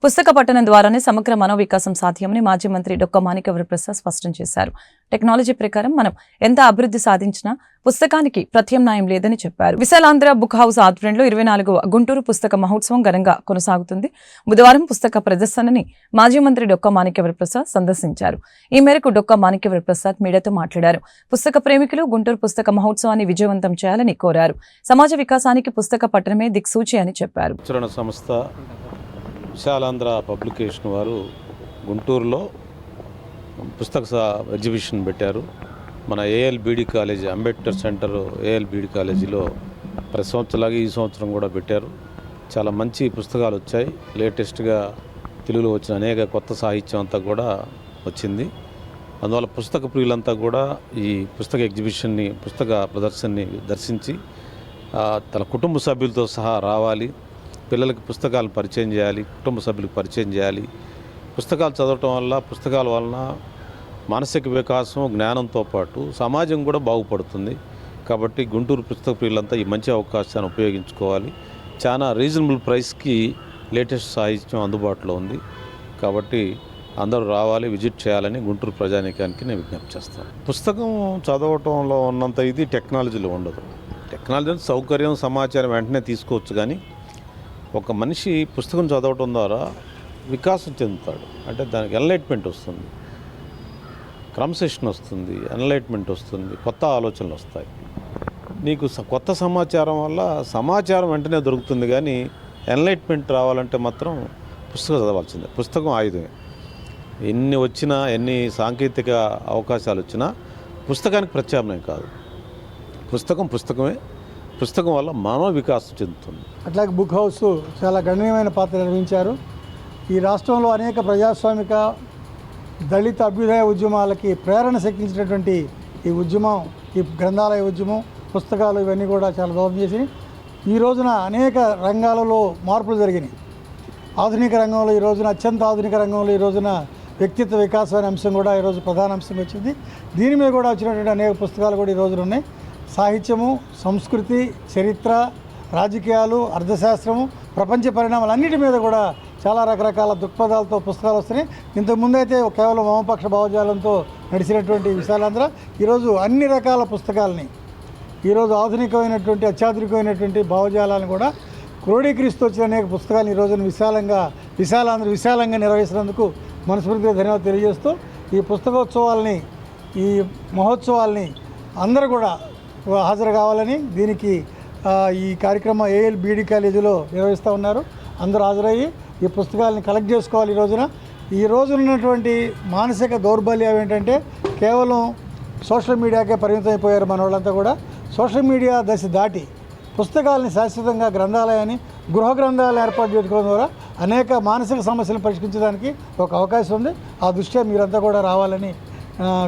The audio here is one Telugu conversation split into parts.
పుస్తక పఠనం ద్వారానే సమగ్ర మనోవికాసం సాధ్యమని మాజీ మంత్రి డొక్క మాణిక్యవరప్రసాద్ స్పష్టం చేశారు. టెక్నాలజీ ప్రకారం మనం ఎంత అభివృద్ధి సాధించినా పుస్తకానికి ప్రత్యామ్నాయం లేదని చెప్పారు. విశాలాంధ్ర బుక్ హౌస్ ఆధ్వర్యంలో 24వ గుంటూరు పుస్తక మహోత్సవం ఘనంగా కొనసాగుతుంది. బుధవారం పుస్తక ప్రదర్శనని మాజీ మంత్రి డొక్క మాణిక్యవరప్రసాద్ సందర్శించారు. ఈ మేరకు డొక్క మాణిక్యవరప్రసాద్ మీడియాతో మాట్లాడారు. పుస్తక ప్రేమికులు గుంటూరు పుస్తక మహోత్సవాన్ని విజయవంతం చేయాలని కోరారు. సమాజ వికాసానికి పుస్తక పఠనమే దిక్సూచి అని చెప్పారు. విశాలాంధ్ర పబ్లికేషన్ వారు గుంటూరులో పుస్తక ఎగ్జిబిషన్ పెట్టారు. మన ఏఎల్బీడి కాలేజీ అంబేద్కర్ సెంటర్ ఏఎల్బీడి కాలేజీలో ప్రతి సంవత్సరంలాగా ఈ సంవత్సరం కూడా పెట్టారు. చాలా మంచి పుస్తకాలు వచ్చాయి. లేటెస్ట్గా తెలుగులో వచ్చిన అనేక కొత్త సాహిత్యం అంతా కూడా వచ్చింది. అందువల్ల పుస్తక ప్రియులంతా కూడా ఈ పుస్తక ఎగ్జిబిషన్ని పుస్తక ప్రదర్శనని దర్శించి తన కుటుంబ సభ్యులతో సహా రావాలి. పిల్లలకి పుస్తకాలు పరిచయం చేయాలి, కుటుంబ సభ్యులకు పరిచయం చేయాలి. పుస్తకాలు చదవటం వల్ల పుస్తకాల వలన మానసిక వికాసం జ్ఞానంతో పాటు సమాజం కూడా బాగుపడుతుంది. కాబట్టి గుంటూరు పుస్తక ప్రియులంతా ఈ మంచి అవకాశాన్ని ఉపయోగించుకోవాలి. చాలా రీజనబుల్ ప్రైస్కి లేటెస్ట్ సాహిత్యం అందుబాటులో ఉంది. కాబట్టి అందరూ రావాలి, విజిట్ చేయాలని గుంటూరు ప్రజానీకానికి నేను విజ్ఞప్తి చేస్తాను. పుస్తకం చదవటంలో ఉన్నంత ఇది టెక్నాలజీలో ఉండదు. టెక్నాలజీ సౌకర్యం సమాచారం వెంటనే తీసుకోవచ్చు, కానీ ఒక మనిషి పుస్తకం చదవటం ద్వారా వికాసం చెందుతాడు. అంటే దానికి ఎన్లైట్మెంట్ వస్తుంది, క్రమశిక్షణ వస్తుంది, ఎన్లైట్మెంట్ వస్తుంది, కొత్త ఆలోచనలు వస్తాయి. నీకు కొత్త సమాచారం వల్ల సమాచారం వెంటనే దొరుకుతుంది, కానీ ఎన్లైట్మెంట్ రావాలంటే మాత్రం పుస్తకం చదవాల్సిందే. పుస్తకం ఆయుధమే. ఎన్ని వచ్చినా, ఎన్ని సాంకేతిక అవకాశాలు వచ్చినా పుస్తకానికి ప్రత్యామ్నాయం కాదు. పుస్తకమే. పుస్తకం వల్ల మానవ వికాసం చెందుతుంది. అట్లాగే బుక్ హౌస్ చాలా గణనీయమైన పాత్ర నిర్వహించారు. ఈ రాష్ట్రంలో అనేక ప్రజాస్వామిక దళిత అభ్యుదయ ఉద్యమాలకి ప్రేరణ శక్తించినటువంటి ఈ ఉద్యమం, ఈ గ్రంథాలయ ఉద్యమం, పుస్తకాలు ఇవన్నీ కూడా చాలా దోహదం చేసి ఈ రోజున అనేక రంగాలలో మార్పులు జరిగినాయి. ఆధునిక రంగంలో ఈ రోజున అత్యంత ఆధునిక రంగంలో ఈ రోజున వ్యక్తిత్వ వికాసం అనే అంశం కూడా ఈరోజు ప్రధాన అంశం వచ్చింది. దీని మీద కూడా వచ్చినటువంటి అనేక పుస్తకాలు కూడా ఈ రోజున ఉన్నాయి. సాహిత్యము, సంస్కృతి, చరిత్ర, రాజకీయాలు, అర్థశాస్త్రము, ప్రపంచ పరిణామాలు అన్నిటి మీద కూడా చాలా రకరకాల దృక్పథాలతో పుస్తకాలు వస్తున్నాయి. ఇంతకుముందైతే కేవలం వామపక్ష భావజాలంతో నడిచినటువంటి విశాలాంధ్ర ఈరోజు అన్ని రకాల పుస్తకాలని, ఈరోజు ఆధునికమైనటువంటి అత్యాధునికమైనటువంటి భావజాలను కూడా క్రోడీకరిస్తూ వచ్చిన అనేక పుస్తకాలు ఈ రోజున విశాలంగా నిర్వహిస్తున్నందుకు మనస్ఫూర్తిగా ధన్యవాదాలు తెలియజేస్తూ ఈ పుస్తకోత్సవాలని, ఈ మహోత్సవాల్ని అందరూ కూడా హాజరు కావాలని, దీనికి ఈ కార్యక్రమం ఏఎల్బీడి కాలేజీలో నిర్వహిస్తూ ఉన్నారు. అందరూ హాజరయ్యి ఈ పుస్తకాలని కలెక్ట్ చేసుకోవాలి. ఈ రోజున ఉన్నటువంటి మానసిక దౌర్బల్యం ఏంటంటే కేవలం సోషల్ మీడియాకే పరిమితం అయిపోయారు మన వాళ్ళంతా కూడా. సోషల్ మీడియా దశ దాటి పుస్తకాలని శాశ్వతంగా గృహ గ్రంథాలను ఏర్పాటు చేసుకోవడం ద్వారా అనేక మానసిక సమస్యలను పరిష్కరించడానికి ఒక అవకాశం ఉంది. ఆ దృష్ట్యా మీరంతా కూడా రావాలని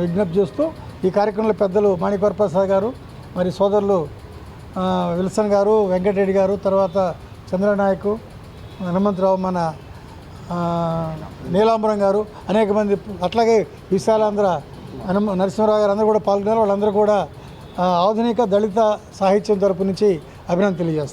విజ్ఞప్తి చేస్తూ ఈ కార్యక్రమంలో పెద్దలు మాణిక్యవరప్రసాద్ గారు, మరి సోదరులు విల్సన్ గారు, వెంకటరెడ్డి గారు, తర్వాత చంద్రనాయకు, హనుమంతరావు, మన నీలాంబరం గారు, అనేక మంది, అట్లాగే విశాలాంధ్ర నరసింహరావు గారు అందరూ కూడా పాల్గొన్నారు. వాళ్ళందరూ కూడా ఆధునిక దళిత సాహిత్యం తరపు నుంచి అభినందన తెలియజేస్తారు.